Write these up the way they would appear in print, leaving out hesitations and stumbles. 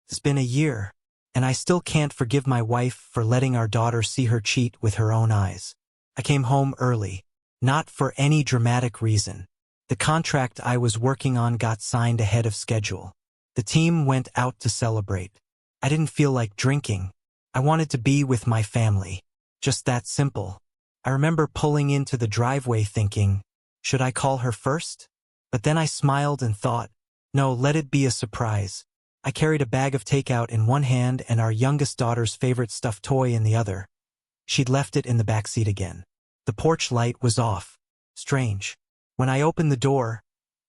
It's been a year, and I still can't forgive my wife for letting our daughter see her cheat with her own eyes. I came home early, not for any dramatic reason. The contract I was working on got signed ahead of schedule. The team went out to celebrate. I didn't feel like drinking. I wanted to be with my family. Just that simple. I remember pulling into the driveway thinking, should I call her first? But then I smiled and thought, no, let it be a surprise. I carried a bag of takeout in one hand and our youngest daughter's favorite stuffed toy in the other. She'd left it in the back seat again. The porch light was off. Strange. When I opened the door,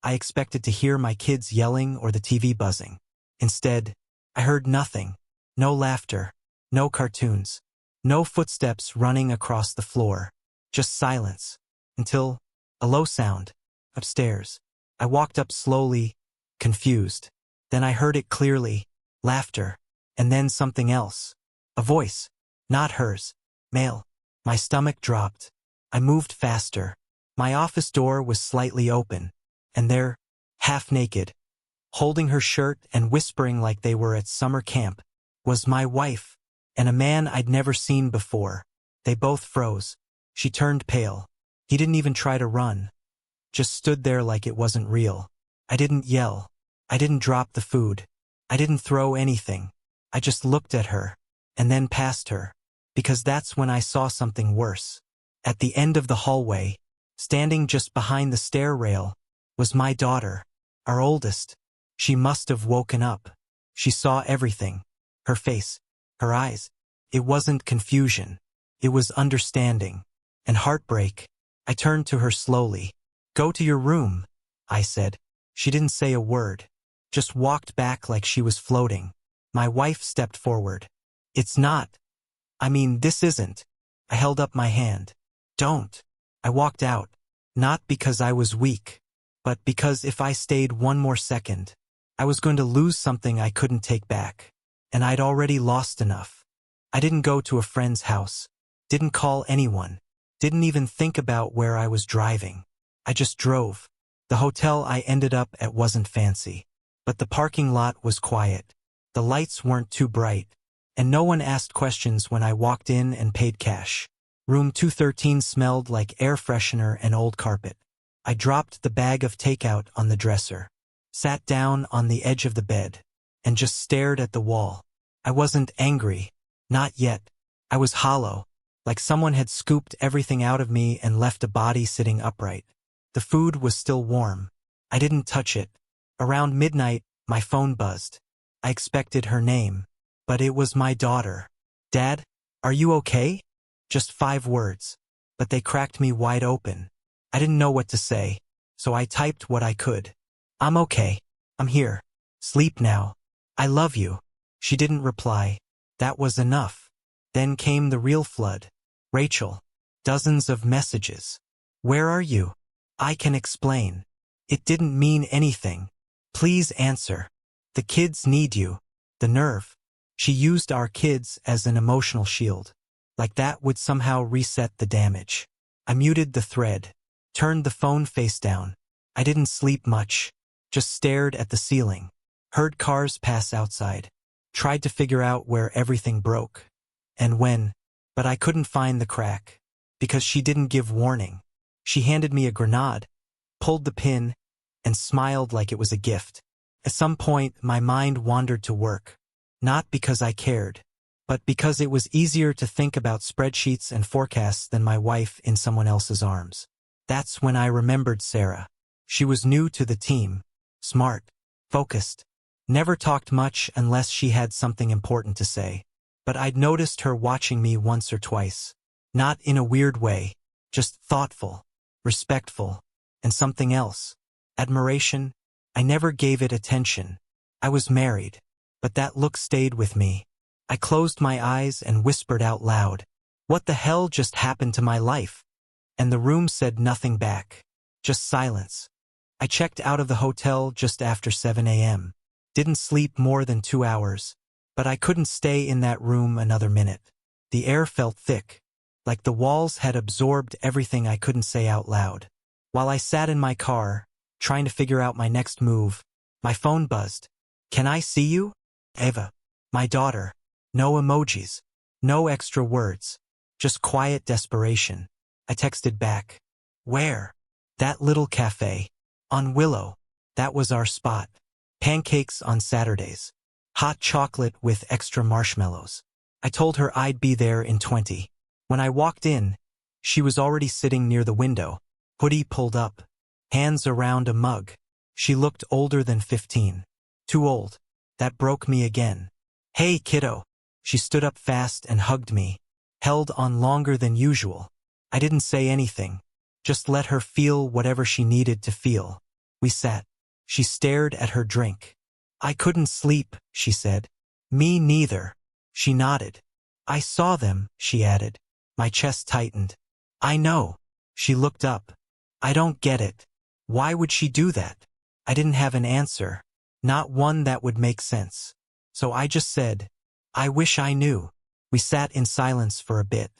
I expected to hear my kids yelling or the TV buzzing. Instead, I heard nothing. No laughter. No cartoons. No footsteps running across the floor. Just silence. Until a low sound. Upstairs. I walked up slowly, confused. Then I heard it clearly. Laughter. And then something else. A voice. Not hers. Male. My stomach dropped. I moved faster. My office door was slightly open. And there, half naked, holding her shirt and whispering like they were at summer camp, was my wife, and a man I'd never seen before. They both froze. She turned pale. He didn't even try to run. Just stood there like it wasn't real. I didn't yell. I didn't drop the food. I didn't throw anything. I just looked at her, and then past her, because that's when I saw something worse. At the end of the hallway, standing just behind the stair rail, was my daughter, our oldest. She must have woken up. She saw everything. Her face, her eyes. It wasn't confusion. It was understanding. And heartbreak. I turned to her slowly. Go to your room, I said. She didn't say a word. Just walked back like she was floating. My wife stepped forward. It's not. This isn't. I held up my hand. Don't. I walked out. Not because I was weak, but because if I stayed one more second, I was going to lose something I couldn't take back. And I'd already lost enough. I didn't go to a friend's house. Didn't call anyone. Didn't even think about where I was driving. I just drove. The hotel I ended up at wasn't fancy, but the parking lot was quiet. The lights weren't too bright, and no one asked questions when I walked in and paid cash. Room 213 smelled like air freshener and old carpet. I dropped the bag of takeout on the dresser, sat down on the edge of the bed, and just stared at the wall. I wasn't angry. Not yet. I was hollow, like someone had scooped everything out of me and left a body sitting upright. The food was still warm. I didn't touch it. Around midnight, my phone buzzed. I expected her name, but it was my daughter. Dad, are you okay? Just 5 words, but they cracked me wide open. I didn't know what to say, so I typed what I could. I'm okay. I'm here. Sleep now. I love you. She didn't reply. That was enough. Then came the real flood. Rachel. Dozens of messages. Where are you? I can explain. It didn't mean anything. Please answer. The kids need you. The nerve. She used our kids as an emotional shield. Like that would somehow reset the damage. I muted the thread. Turned the phone face down. I didn't sleep much. Just stared at the ceiling. Heard cars pass outside. Tried to figure out where everything broke. And when. But I couldn't find the crack. Because she didn't give warning. She handed me a grenade, pulled the pin, and smiled like it was a gift. At some point, my mind wandered to work. Not because I cared, but because it was easier to think about spreadsheets and forecasts than my wife in someone else's arms. That's when I remembered Sarah. She was new to the team. Smart. Focused. Never talked much unless she had something important to say. But I'd noticed her watching me once or twice. Not in a weird way. Just thoughtful. Respectful. And something else. Admiration. I never gave it attention. I was married. But that look stayed with me. I closed my eyes and whispered out loud. What the hell just happened to my life? And the room said nothing back. Just silence. I checked out of the hotel just after 7 a.m. Didn't sleep more than 2 hours. But I couldn't stay in that room another minute. The air felt thick. Like the walls had absorbed everything I couldn't say out loud. While I sat in my car, trying to figure out my next move, my phone buzzed. Can I see you? Ava. My daughter. No emojis. No extra words. Just quiet desperation. I texted back. Where? That little cafe. On Willow. That was our spot. Pancakes on Saturdays. Hot chocolate with extra marshmallows. I told her I'd be there in 20. When I walked in, she was already sitting near the window, hoodie pulled up, hands around a mug. She looked older than 15. Too old. That broke me again. Hey, kiddo. She stood up fast and hugged me, held on longer than usual. I didn't say anything, just let her feel whatever she needed to feel. We sat. She stared at her drink. I couldn't sleep, she said. Me neither. She nodded. I saw them, she added. My chest tightened. I know. She looked up. I don't get it. Why would she do that? I didn't have an answer, not one that would make sense. So I just said, I wish I knew. We sat in silence for a bit.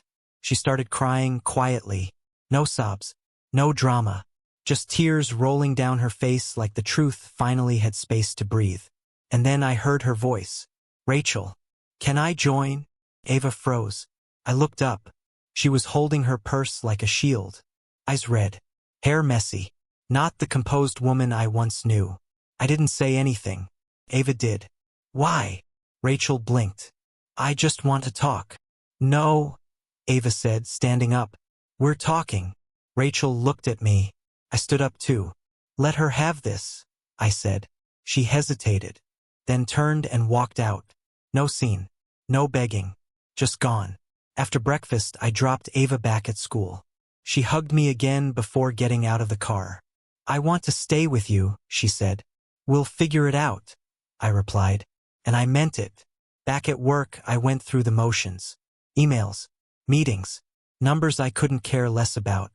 She started crying quietly. No sobs, no drama, just tears rolling down her face like the truth finally had space to breathe. And then I heard her voice. Rachel, can I join? Ava froze. I looked up. She was holding her purse like a shield. Eyes red, hair messy. Not the composed woman I once knew. I didn't say anything. Ava did. Why? Rachel blinked. I just want to talk. No, Ava said, standing up. We're talking. Rachel looked at me. I stood up too. Let her have this, I said. She hesitated, then turned and walked out. No scene. No begging. Just gone. After breakfast, I dropped Ava back at school. She hugged me again before getting out of the car. I want to stay with you, she said. We'll figure it out, I replied. And I meant it. Back at work, I went through the motions. Emails, meetings, numbers I couldn't care less about.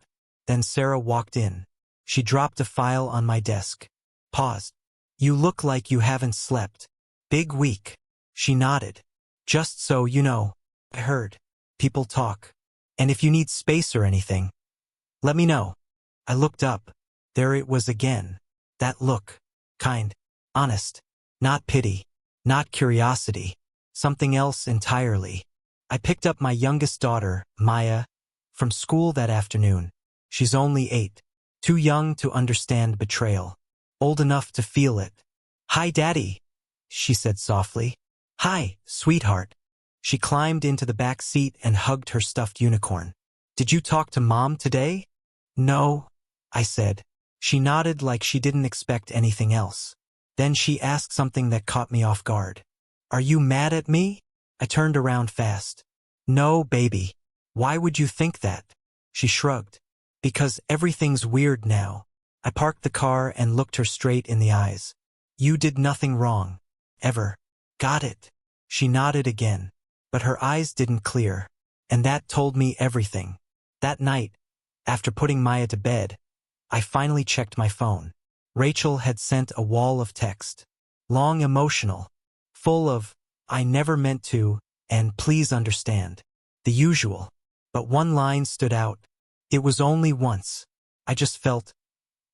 Then Sarah walked in. She dropped a file on my desk. Paused. You look like you haven't slept. Big week. She nodded. Just so you know, I heard. People talk. And if you need space or anything, let me know. I looked up. There it was again. That look. Kind. Honest. Not pity. Not curiosity. Something else entirely. I picked up my youngest daughter, Maya, from school that afternoon. She's only 8. Too young to understand betrayal. Old enough to feel it. Hi, Daddy, she said softly. Hi, sweetheart. She climbed into the back seat and hugged her stuffed unicorn. Did you talk to Mom today? No, I said. She nodded like she didn't expect anything else. Then she asked something that caught me off guard. Are you mad at me? I turned around fast. No, baby. Why would you think that? She shrugged. Because everything's weird now. I parked the car and looked her straight in the eyes. You did nothing wrong. Ever. Got it. She nodded again. But her eyes didn't clear. And that told me everything. That night, after putting Maya to bed, I finally checked my phone. Rachel had sent a wall of text. Long, emotional. Full of, I never meant to, and please understand. The usual. But one line stood out. It was only once. I just felt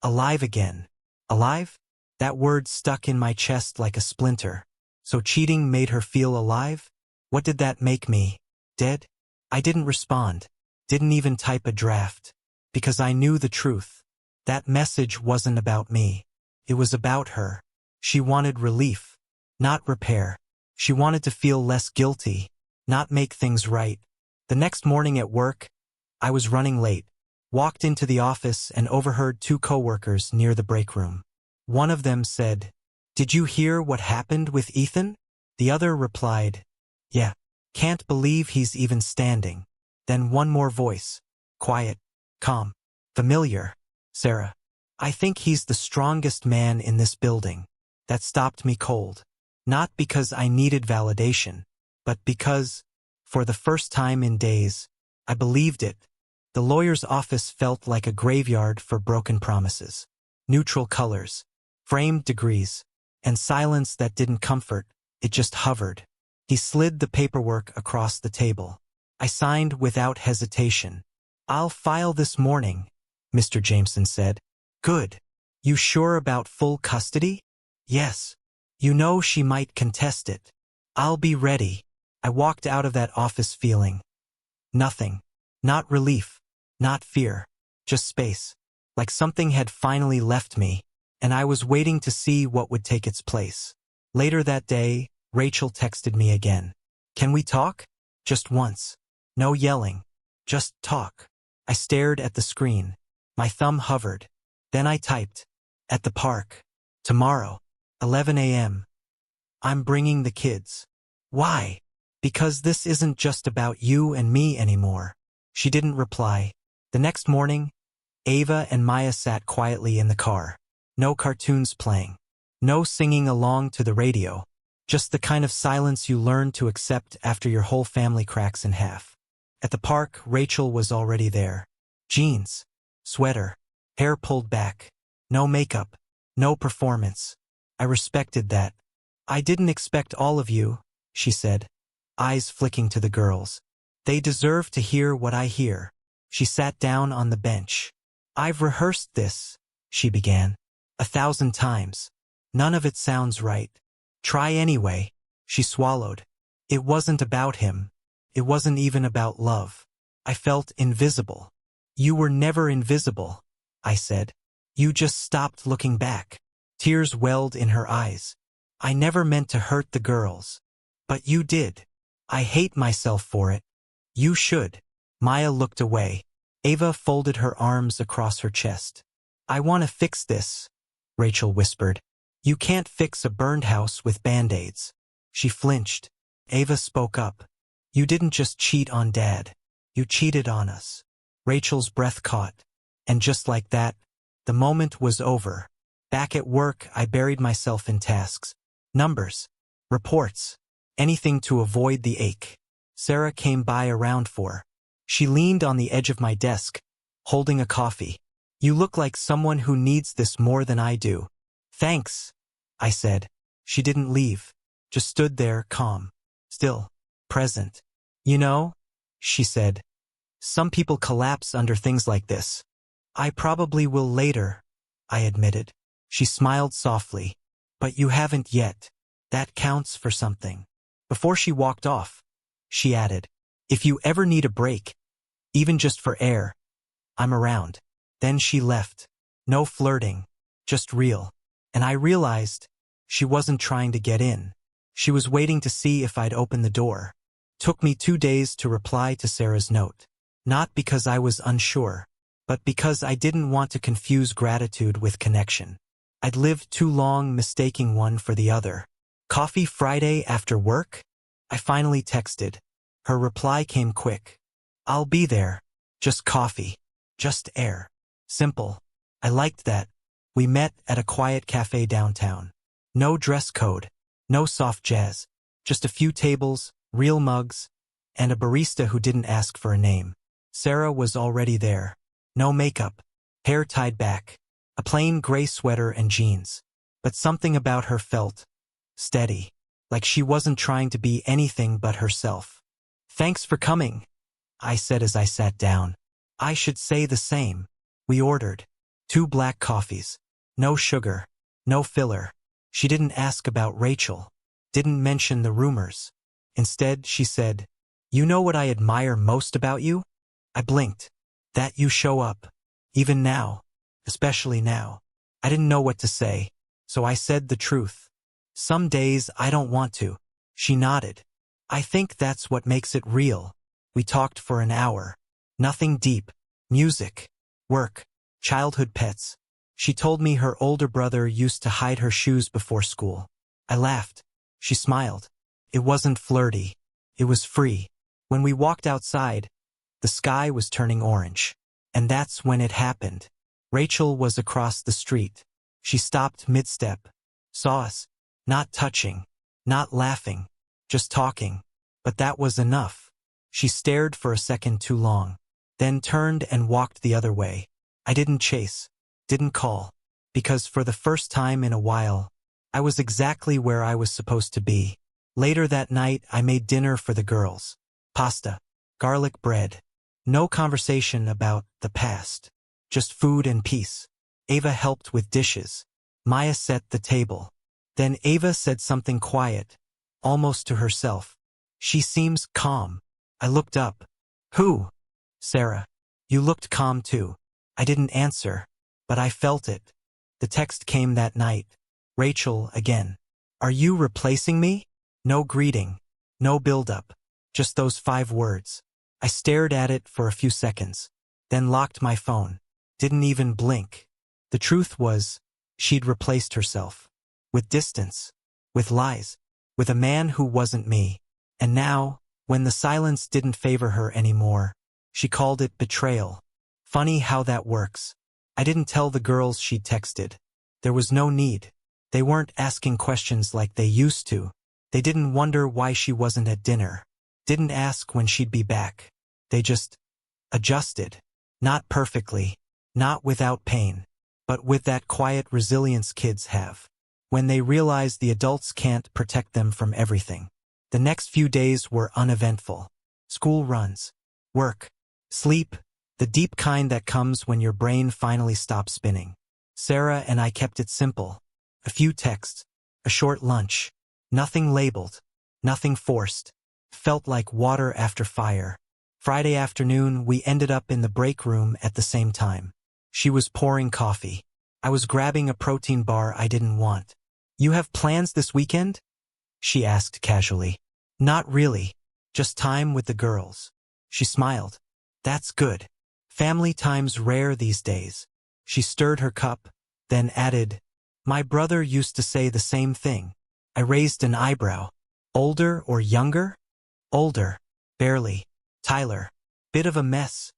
alive again. Alive? That word stuck in my chest like a splinter. So cheating made her feel alive? What did that make me? Dead? I didn't respond. Didn't even type a draft. Because I knew the truth. That message wasn't about me. It was about her. She wanted relief, not repair. She wanted to feel less guilty, not make things right. The next morning at work, I was running late. Walked into the office and overheard 2 coworkers near the break room. One of them said, Did you hear what happened with Ethan? The other replied, Yeah. Can't believe he's even standing. Then one more voice. Quiet, calm, familiar. Sarah. I think he's the strongest man in this building. That stopped me cold. Not because I needed validation, but because, for the first time in days, I believed it. The lawyer's office felt like a graveyard for broken promises. Neutral colors, framed degrees, and silence that didn't comfort, it just hovered. He slid the paperwork across the table. I signed without hesitation. I'll file this morning, Mr. Jameson said. Good. You sure about full custody? Yes. You know she might contest it. I'll be ready. I walked out of that office feeling nothing. Not relief. Not fear. Just space. Like something had finally left me, and I was waiting to see what would take its place. Later that day, Rachel texted me again. Can we talk? Just once. No yelling. Just talk. I stared at the screen. My thumb hovered. Then I typed. At the park. Tomorrow. 11 a.m. I'm bringing the kids. Why? Because this isn't just about you and me anymore. She didn't reply. The next morning, Ava and Maya sat quietly in the car. No cartoons playing. No singing along to the radio. Just the kind of silence you learn to accept after your whole family cracks in half. At the park, Rachel was already there. Jeans. Sweater. Hair pulled back. No makeup. No performance. I respected that. I didn't expect all of you, she said, eyes flicking to the girls. They deserve to hear what I hear. She sat down on the bench. I've rehearsed this, she began, 1,000 times. None of it sounds right. Try anyway. She swallowed. It wasn't about him. It wasn't even about love. I felt invisible. You were never invisible, I said. You just stopped looking back. Tears welled in her eyes. I never meant to hurt the girls. But you did. I hate myself for it. You should. Maya looked away. Ava folded her arms across her chest. I want to fix this, Rachel whispered. You can't fix a burned house with band-aids. She flinched. Ava spoke up. You didn't just cheat on Dad. You cheated on us. Rachel's breath caught. And just like that, the moment was over. Back at work, I buried myself in tasks. Numbers. Reports. Anything to avoid the ache. Sarah came by around 4. She leaned on the edge of my desk, holding a coffee. You look like someone who needs this more than I do. Thanks, I said. She didn't leave, just stood there calm, still, present. You know, she said, some people collapse under things like this. I probably will later, I admitted. She smiled softly. But you haven't yet. That counts for something. Before she walked off, she added, if you ever need a break, even just for air, I'm around. Then she left. No flirting, just real. And I realized she wasn't trying to get in. She was waiting to see if I'd open the door. Took me 2 days to reply to Sarah's note. Not because I was unsure, but because I didn't want to confuse gratitude with connection. I'd lived too long mistaking one for the other. Coffee Friday after work? I finally texted. Her reply came quick. I'll be there. Just coffee. Just air. Simple. I liked that. We met at a quiet cafe downtown. No dress code. No soft jazz. Just a few tables, real mugs, and a barista who didn't ask for a name. Sarah was already there. No makeup. Hair tied back. A plain gray sweater and jeans. But something about her felt steady. Like she wasn't trying to be anything but herself. Thanks for coming, I said as I sat down. I should say the same. We ordered 2 black coffees. No sugar. No filler. She didn't ask about Rachel. Didn't mention the rumors. Instead, she said, you know what I admire most about you? I blinked. That you show up. Even now. Especially now. I didn't know what to say, so I said the truth. Some days I don't want to. She nodded. I think that's what makes it real. We talked for an hour. Nothing deep. Music. Work. Childhood pets. She told me her older brother used to hide her shoes before school. I laughed. She smiled. It wasn't flirty. It was free. When we walked outside, the sky was turning orange. And that's when it happened. Rachel was across the street. She stopped mid-step. Saw us. Not touching. Not laughing. Just talking. But that was enough. She stared for a second too long. Then turned and walked the other way. I didn't chase. Didn't call. Because for the first time in a while, I was exactly where I was supposed to be. Later that night, I made dinner for the girls. Pasta. Garlic bread. No conversation about the past. Just food and peace. Ava helped with dishes. Maya set the table. Then Ava said something quiet, almost to herself. She seems calm. I looked up. Who? Sarah. You looked calm too. I didn't answer, but I felt it. The text came that night. Rachel, again. Are you replacing me? No greeting. No build-up. Just those 5 words. I stared at it for a few seconds, then locked my phone. Didn't even blink. The truth was, she'd replaced herself. With distance. With lies. With a man who wasn't me. And now, when the silence didn't favor her anymore, she called it betrayal. Funny how that works. I didn't tell the girls she'd texted. There was no need. They weren't asking questions like they used to. They didn't wonder why she wasn't at dinner. Didn't ask when she'd be back. They just adjusted. Not perfectly. Not without pain. But with that quiet resilience kids have. When they realize the adults can't protect them from everything. The next few days were uneventful. School runs. Work. Sleep. The deep kind that comes when your brain finally stops spinning. Sarah and I kept it simple. A few texts. A short lunch. Nothing labeled. Nothing forced. Felt like water after fire. Friday afternoon, we ended up in the break room at the same time. She was pouring coffee. I was grabbing a protein bar I didn't want. You have plans this weekend? She asked casually. Not really. Just time with the girls. She smiled. That's good. Family time's rare these days. She stirred her cup, then added, My brother used to say the same thing. I raised an eyebrow. Older or younger? Older. Barely. Tyler. Bit of a mess.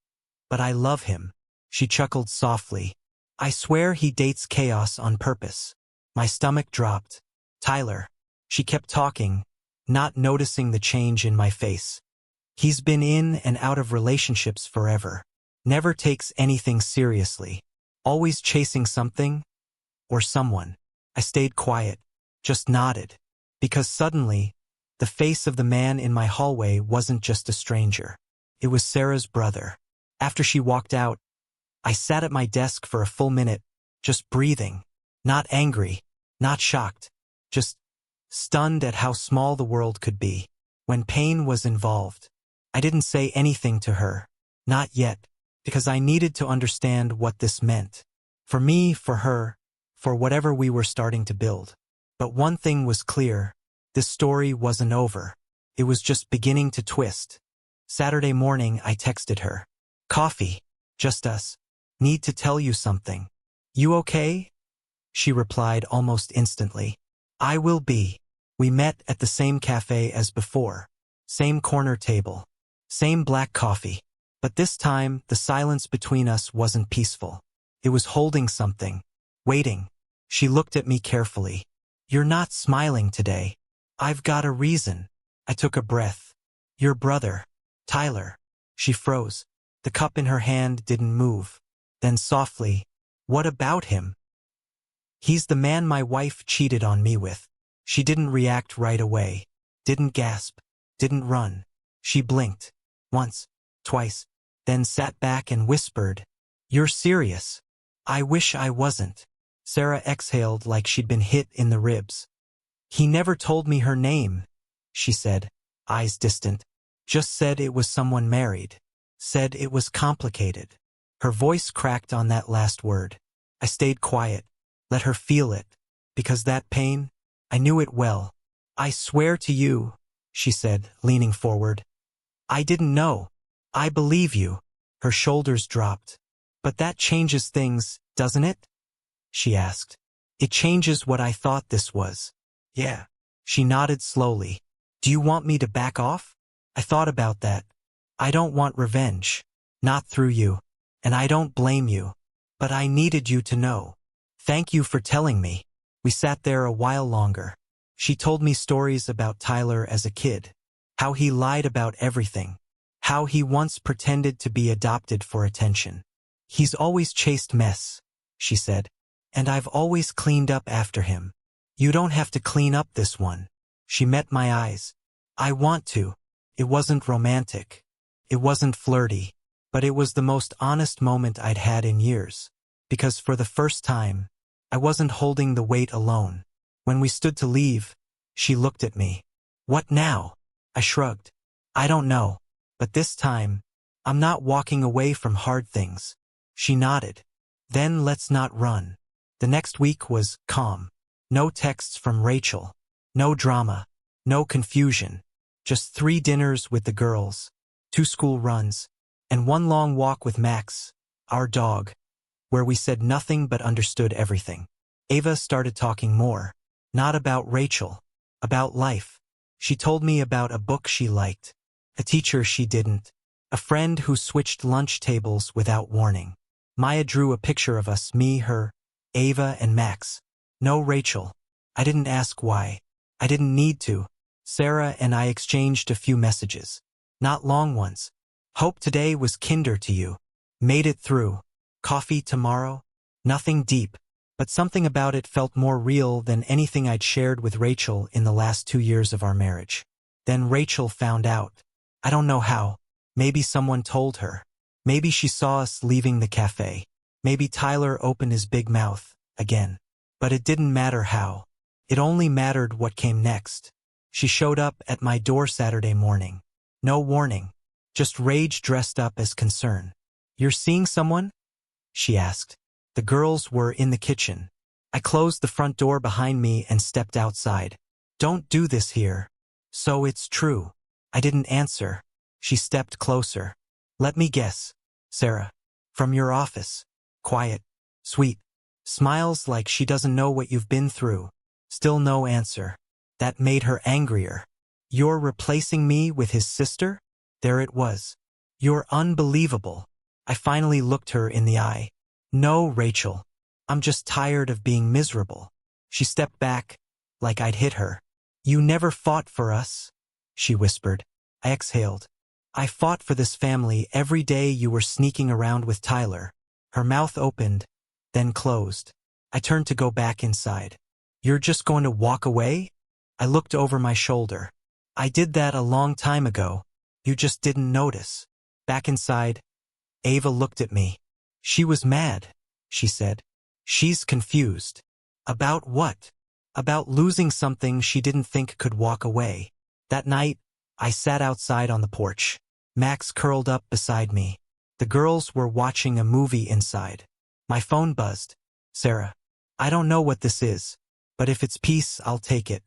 But I love him. She chuckled softly. I swear he dates chaos on purpose. My stomach dropped. Tyler. She kept talking, not noticing the change in my face. He's been in and out of relationships forever. Never takes anything seriously. Always chasing something or someone. I stayed quiet, just nodded, because suddenly, the face of the man in my hallway wasn't just a stranger. It was Sarah's brother. After she walked out, I sat at my desk for a full minute, just breathing. Not angry, not shocked, just stunned at how small the world could be. When pain was involved, I didn't say anything to her. Not yet, because I needed to understand what this meant. For me, for her, for whatever we were starting to build. But one thing was clear. This story wasn't over. It was just beginning to twist. Saturday morning, I texted her. Coffee. Just us. Need to tell you something. You okay? She replied almost instantly. I will be. We met at the same cafe as before. Same corner table. Same black coffee. But this time, the silence between us wasn't peaceful. It was holding something. Waiting. She looked at me carefully. You're not smiling today. I've got a reason. I took a breath. Your brother. Tyler. She froze. The cup in her hand didn't move. Then softly, what about him? He's the man my wife cheated on me with. She didn't react right away. Didn't gasp. Didn't run. She blinked. Once. Twice. Then sat back and whispered, You're serious. I wish I wasn't. Sarah exhaled like she'd been hit in the ribs. He never told me her name, she said, eyes distant. Just said it was someone married. Said it was complicated. Her voice cracked on that last word. I stayed quiet, let her feel it, because that pain, I knew it well. I swear to you, she said, leaning forward. I didn't know. I believe you. Her shoulders dropped. But that changes things, doesn't it? She asked. It changes what I thought this was. Yeah. She nodded slowly. Do you want me to back off? I thought about that. I don't want revenge. Not through you. And I don't blame you. But I needed you to know. Thank you for telling me. We sat there a while longer. She told me stories about Tyler as a kid. How he lied about everything. How he once pretended to be adopted for attention. He's always chased mess, she said. And I've always cleaned up after him. You don't have to clean up this one. She met my eyes. I want to. It wasn't romantic. It wasn't flirty. But it was the most honest moment I'd had in years. Because for the first time, I wasn't holding the weight alone. When we stood to leave, she looked at me. What now? I shrugged. I don't know. But this time, I'm not walking away from hard things. She nodded. Then let's not run. The next week was calm. No texts from Rachel. No drama. No confusion. Just 3 dinners with the girls, 2 school runs, and 1 long walk with Max, our dog, where we said nothing but understood everything. Ava started talking more. Not about Rachel. About life. She told me about a book she liked, a teacher she didn't, a friend who switched lunch tables without warning. Maya drew a picture of us, me, her, Ava, and Max. No Rachel. I didn't ask why. I didn't need to. Sarah and I exchanged a few messages. Not long ones. Hope today was kinder to you. Made it through. Coffee tomorrow? Nothing deep, but something about it felt more real than anything I'd shared with Rachel in the last 2 years of our marriage. Then Rachel found out. I don't know how. Maybe someone told her. Maybe she saw us leaving the cafe. Maybe Tyler opened his big mouth, again. But it didn't matter how. It only mattered what came next. She showed up at my door Saturday morning. No warning. Just rage dressed up as concern. You're seeing someone? She asked. The girls were in the kitchen. I closed the front door behind me and stepped outside. Don't do this here. So it's true. I didn't answer. She stepped closer. Let me guess. Sarah. From your office. Quiet. Sweet. Smiles like she doesn't know what you've been through. Still no answer. That made her angrier. You're replacing me with his sister? There it was. You're unbelievable. I finally looked her in the eye. No, Rachel. I'm just tired of being miserable. She stepped back, like I'd hit her. You never fought for us, she whispered. I exhaled. I fought for this family every day you were sneaking around with Tyler. Her mouth opened, then closed. I turned to go back inside. You're just going to walk away? I looked over my shoulder. I did that a long time ago. You just didn't notice. Back inside, Ava looked at me. She was mad, she said. She's confused. About what? About losing something she didn't think could walk away. That night, I sat outside on the porch. Max curled up beside me. The girls were watching a movie inside. My phone buzzed. Sarah, I don't know what this is, but if it's peace, I'll take it.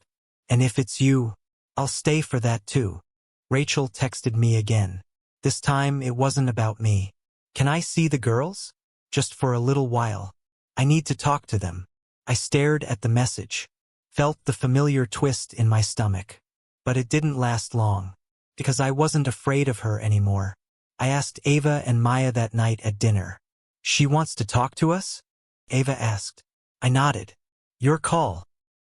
And if it's you, I'll stay for that too. Rachel texted me again. This time it wasn't about me. Can I see the girls? Just for a little while. I need to talk to them. I stared at the message. Felt the familiar twist in my stomach. But it didn't last long. Because I wasn't afraid of her anymore. I asked Ava and Maya that night at dinner. She wants to talk to us? Ava asked. I nodded. Your call.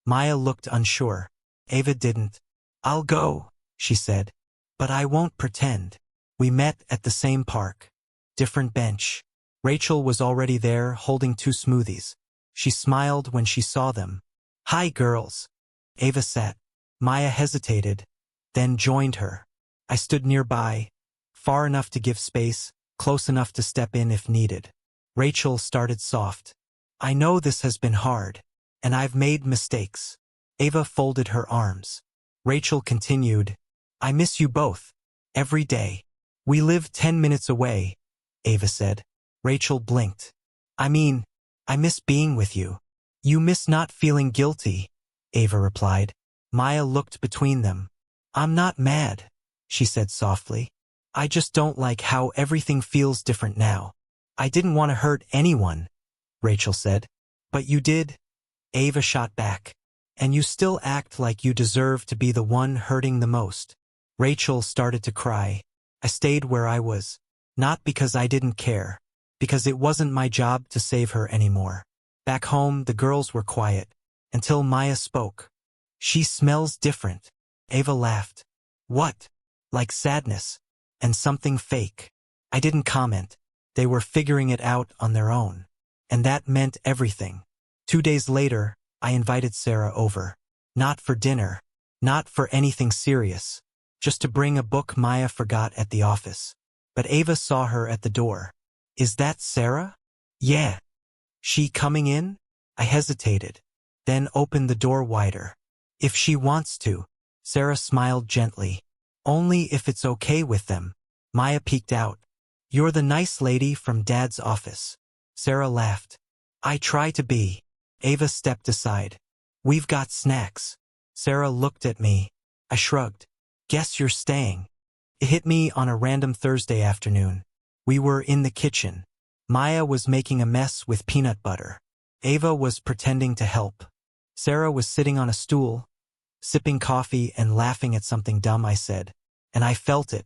Maya looked unsure. Ava didn't. I'll go, she said. But I won't pretend. We met at the same park. Different bench. Rachel was already there holding 2 smoothies. She smiled when she saw them. Hi, girls. Ava sat. Maya hesitated, then joined her. I stood nearby, far enough to give space, close enough to step in if needed. Rachel started soft. I know this has been hard, and I've made mistakes. Ava folded her arms. Rachel continued, I miss you both. Every day. We live 10 minutes away, Ava said. Rachel blinked. I mean, I miss being with you. You miss not feeling guilty, Ava replied. Maya looked between them. I'm not mad, she said softly. I just don't like how everything feels different now. I didn't want to hurt anyone, Rachel said. But you did, Ava shot back. And you still act like you deserve to be the one hurting the most. Rachel started to cry. I stayed where I was. Not because I didn't care. Because it wasn't my job to save her anymore. Back home, the girls were quiet. Until Maya spoke. She smells different. Ava laughed. What? Like sadness. And something fake. I didn't comment. They were figuring it out on their own. And that meant everything. 2 days later, I invited Sarah over. Not for dinner. Not for anything serious. Just to bring a book Maya forgot at the office. But Ava saw her at the door. Is that Sarah? Yeah. She coming in? I hesitated. Then opened the door wider. If she wants to. Sarah smiled gently. Only if it's okay with them. Maya peeked out. You're the nice lady from Dad's office. Sarah laughed. I try to be. Ava stepped aside. We've got snacks. Sarah looked at me. I shrugged. Guess you're staying. It hit me on a random Thursday afternoon. We were in the kitchen. Maya was making a mess with peanut butter. Ava was pretending to help. Sarah was sitting on a stool, sipping coffee and laughing at something dumb I said. And I felt it.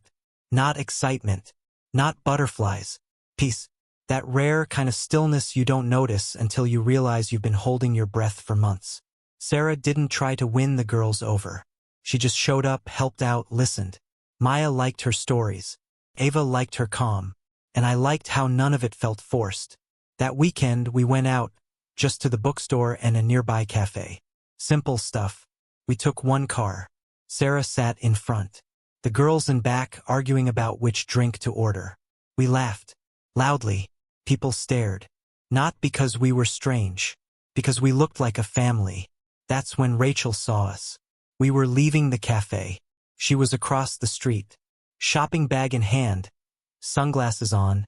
Not excitement. Not butterflies. Peace. That rare kind of stillness you don't notice until you realize you've been holding your breath for months. Sarah didn't try to win the girls over. She just showed up, helped out, listened. Maya liked her stories. Ava liked her calm. And I liked how none of it felt forced. That weekend we went out, just to the bookstore and a nearby cafe. Simple stuff. We took one car. Sarah sat in front. The girls in back arguing about which drink to order. We laughed. Loudly. People stared. Not because we were strange. Because we looked like a family. That's when Rachel saw us. We were leaving the cafe. She was across the street. Shopping bag in hand. Sunglasses on.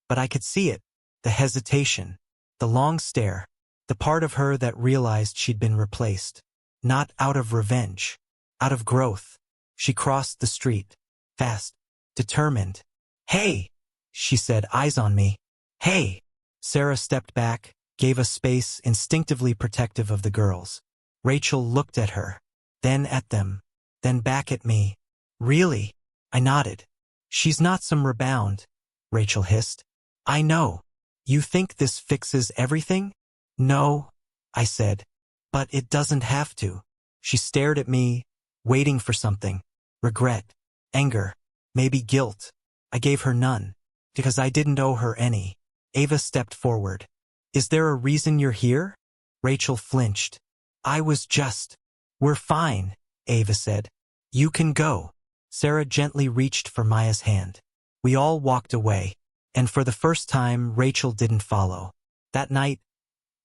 But I could see it. The hesitation. The long stare. The part of her that realized she'd been replaced. Not out of revenge. Out of growth. She crossed the street. Fast. Determined. Hey! She said, eyes on me. Hey! Sarah stepped back, gave us space, instinctively protective of the girls. Rachel looked at her. Then at them. Then back at me. Really? I nodded. She's not some rebound, Rachel hissed. I know. You think this fixes everything? No, I said. But it doesn't have to. She stared at me, waiting for something. Regret. Anger. Maybe guilt. I gave her none. Because I didn't owe her any. Ava stepped forward. Is there a reason you're here? Rachel flinched. I was just. We're fine, Ava said. You can go. Sarah gently reached for Maya's hand. We all walked away. And for the first time, Rachel didn't follow. That night,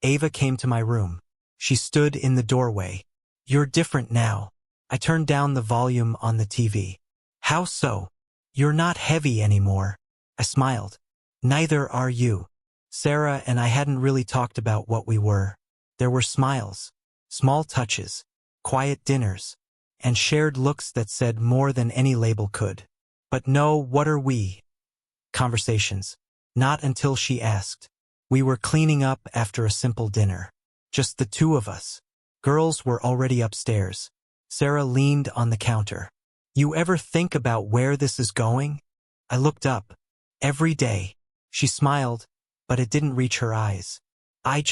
Ava came to my room. She stood in the doorway. You're different now. I turned down the volume on the TV. How so? You're not heavy anymore. I smiled. Neither are you. Sarah and I hadn't really talked about what we were. There were smiles, small touches, quiet dinners, and shared looks that said more than any label could. But no, what are we? Conversations. Not until she asked. We were cleaning up after a simple dinner. Just the two of us. Girls were already upstairs. Sarah leaned on the counter. You ever think about where this is going? I looked up. Every day. She smiled, but it didn't reach her eyes. I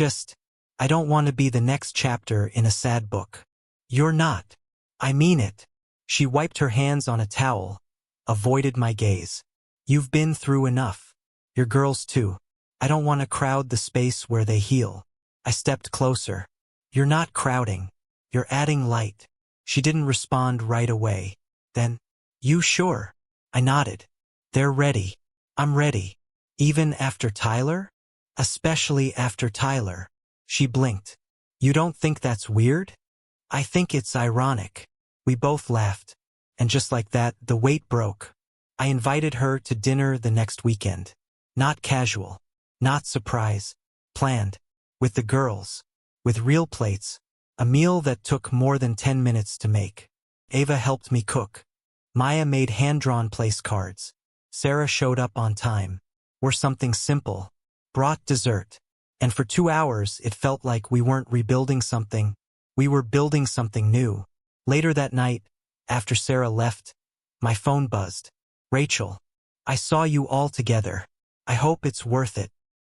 don't want to be the next chapter in a sad book. You're not. I mean it. She wiped her hands on a towel, avoided my gaze. You've been through enough. Your girls too. I don't want to crowd the space where they heal. I stepped closer. You're not crowding. You're adding light. She didn't respond right away. Then, you sure? I nodded. They're ready. I'm ready. Even after Tyler? Especially after Tyler. She blinked. You don't think that's weird? I think it's ironic. We both laughed. And just like that, the weight broke. I invited her to dinner the next weekend. Not casual. Not surprise. Planned. With the girls. With real plates. A meal that took more than 10 minutes to make. Ava helped me cook. Maya made hand-drawn place cards. Sarah showed up on time. Or something simple. Brought dessert. And for 2 hours, it felt like we weren't rebuilding something. We were building something new. Later that night, after Sarah left, my phone buzzed. Rachel, I saw you all together. I hope it's worth it.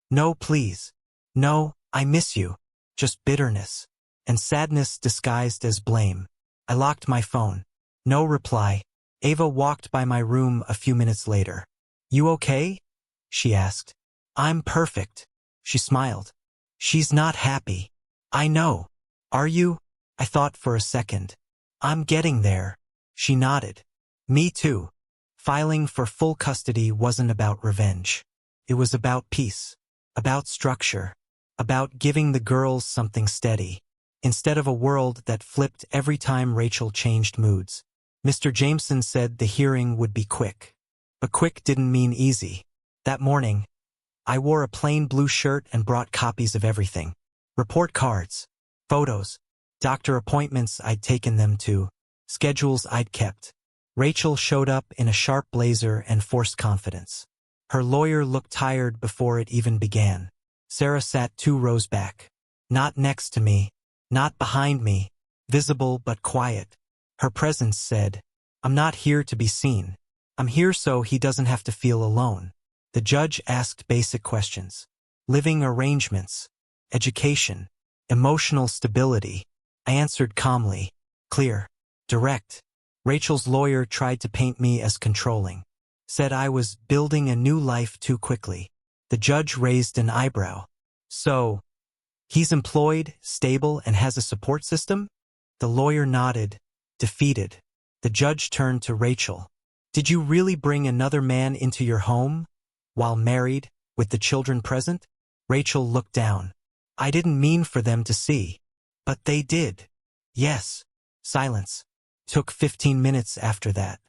No, please. No, I miss you. Just bitterness. And sadness disguised as blame. I locked my phone. No reply. Ava walked by my room a few minutes later. You okay? She asked. I'm perfect. She smiled. She's not happy. I know. Are you? I thought for a second. I'm getting there. She nodded. Me too. Filing for full custody wasn't about revenge. It was about peace. About structure. About giving the girls something steady. instead of a world that flipped every time Rachel changed moods. Mr. Jameson said the hearing would be quick. But quick didn't mean easy. That morning, I wore a plain blue shirt and brought copies of everything. Report cards, photos, doctor appointments I'd taken them to, schedules I'd kept. Rachel showed up in a sharp blazer and forced confidence. Her lawyer looked tired before it even began. Sarah sat 2 rows back. Not next to me, not behind me, visible but quiet. Her presence said, "I'm not here to be seen. I'm here so he doesn't have to feel alone." The judge asked basic questions. Living arrangements, education, emotional stability. I answered calmly, clear, direct. Rachel's lawyer tried to paint me as controlling. Said I was building a new life too quickly. The judge raised an eyebrow. So, he's employed, stable, and has a support system? The lawyer nodded, defeated. The judge turned to Rachel. Did you really bring another man into your home? While married, with the children present? Rachel looked down. I didn't mean for them to see. But they did. Yes. Silence. Took 15 minutes after that.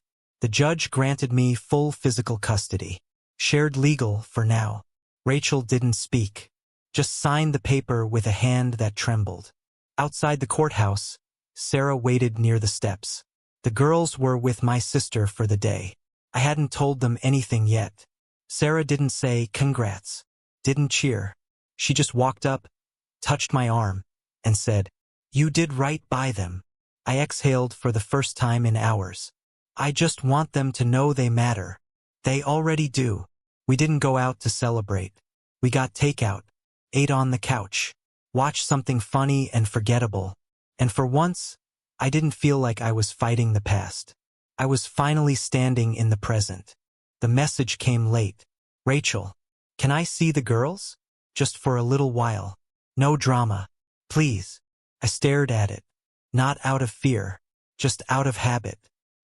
The judge granted me full physical custody. Shared legal for now. Rachel didn't speak. Just signed the paper with a hand that trembled. Outside the courthouse, Sarah waited near the steps. The girls were with my sister for the day. I hadn't told them anything yet. Sarah didn't say congrats. Didn't cheer. She just walked up, touched my arm, and said, "You did right by them." I exhaled for the first time in hours. I just want them to know they matter. They already do. We didn't go out to celebrate. We got takeout, ate on the couch, watched something funny and forgettable. And for once, I didn't feel like I was fighting the past. I was finally standing in the present. The message came late. Rachel, can I see the girls? Just for a little while. No drama. Please. I stared at it. Not out of fear, just out of habit.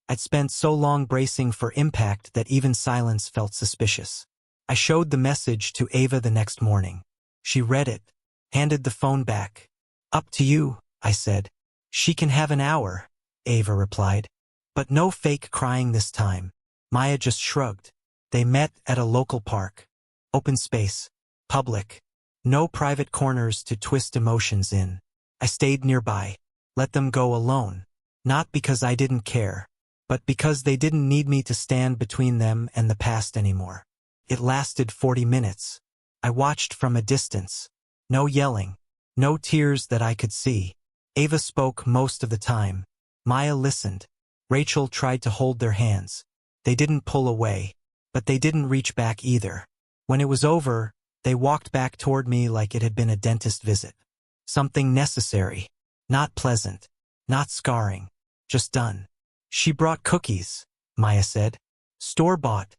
I'd spent so long bracing for impact that even silence felt suspicious. I showed the message to Ava the next morning. She read it, handed the phone back. Up to you, I said. She can have an hour, Ava replied. But no fake crying this time. Maya just shrugged. They met at a local park. Open space. Public. No private corners to twist emotions in. I stayed nearby. Let them go alone. Not because I didn't care, but because they didn't need me to stand between them and the past anymore. It lasted 40 minutes. I watched from a distance. No yelling. No tears that I could see. Ava spoke most of the time. Maya listened. Rachel tried to hold their hands. They didn't pull away, but they didn't reach back either. When it was over, they walked back toward me like it had been a dentist visit. Something necessary. Not pleasant. Not scarring. Just done. She brought cookies, Maya said. Store-bought,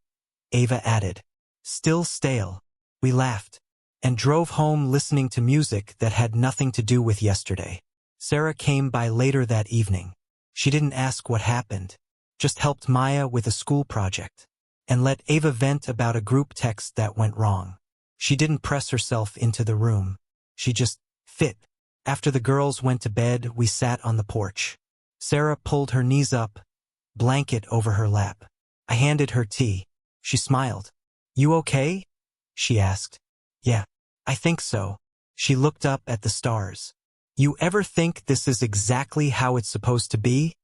Ava added. Still stale. We laughed. And drove home listening to music that had nothing to do with yesterday. Sarah came by later that evening. She didn't ask what happened. Just helped Maya with a school project. And let Ava vent about a group text that went wrong. She didn't press herself into the room. She just fit. After the girls went to bed, we sat on the porch. Sarah pulled her knees up, blanket over her lap. I handed her tea. She smiled. You okay? She asked. Yeah, I think so. She looked up at the stars. You ever think this is exactly how it's supposed to be?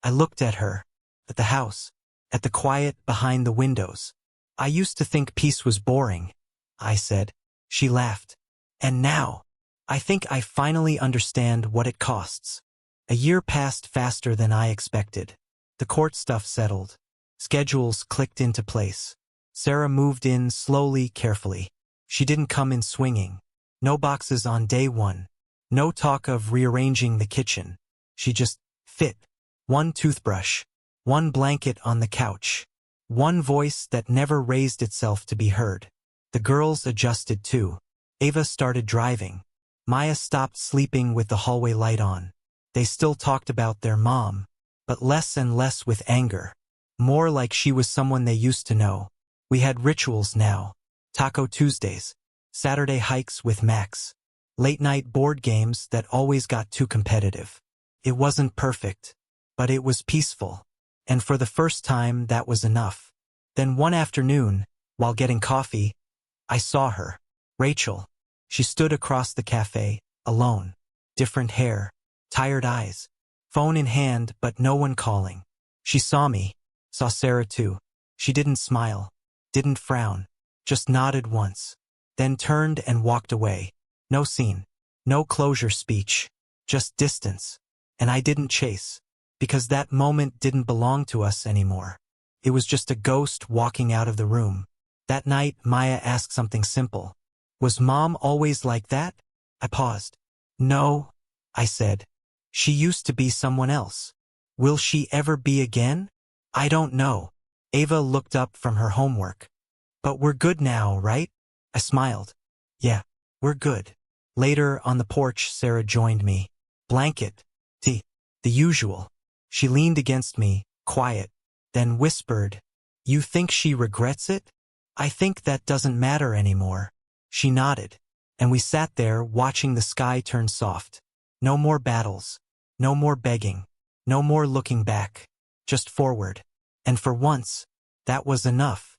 I looked at her, at the house, at the quiet behind the windows. I used to think peace was boring, I said. She laughed. And now, I think I finally understand what it costs. A year passed faster than I expected. The court stuff settled. Schedules clicked into place. Sarah moved in slowly, carefully. She didn't come in swinging. No boxes on day one. No talk of rearranging the kitchen. She just fit. One toothbrush. One blanket on the couch. One voice that never raised itself to be heard. The girls adjusted too. Ava started driving. Maya stopped sleeping with the hallway light on. They still talked about their mom, but less and less with anger. More like she was someone they used to know. We had rituals now. Taco Tuesdays. Saturday hikes with Max. Late-night board games that always got too competitive. It wasn't perfect, but it was peaceful. And for the first time, that was enough. Then one afternoon, while getting coffee, I saw her. Rachel. She stood across the cafe, alone. Different hair, tired eyes, phone in hand but no one calling. She saw me, saw Sarah too. She didn't smile, didn't frown, just nodded once, then turned and walked away. No scene, no closure speech, just distance. And I didn't chase, because that moment didn't belong to us anymore. It was just a ghost walking out of the room. That night, Maya asked something simple. Was Mom always like that? I paused. No, I said. She used to be someone else. Will she ever be again? I don't know. Ava looked up from her homework. But we're good now, right? I smiled. Yeah, we're good. Later, on the porch, Sarah joined me. Blanket. Tea. The usual. She leaned against me, quiet, then whispered, You think she regrets it? I think that doesn't matter anymore. She nodded, and we sat there watching the sky turn soft. No more battles, no more begging, no more looking back, just forward. And for once, that was enough.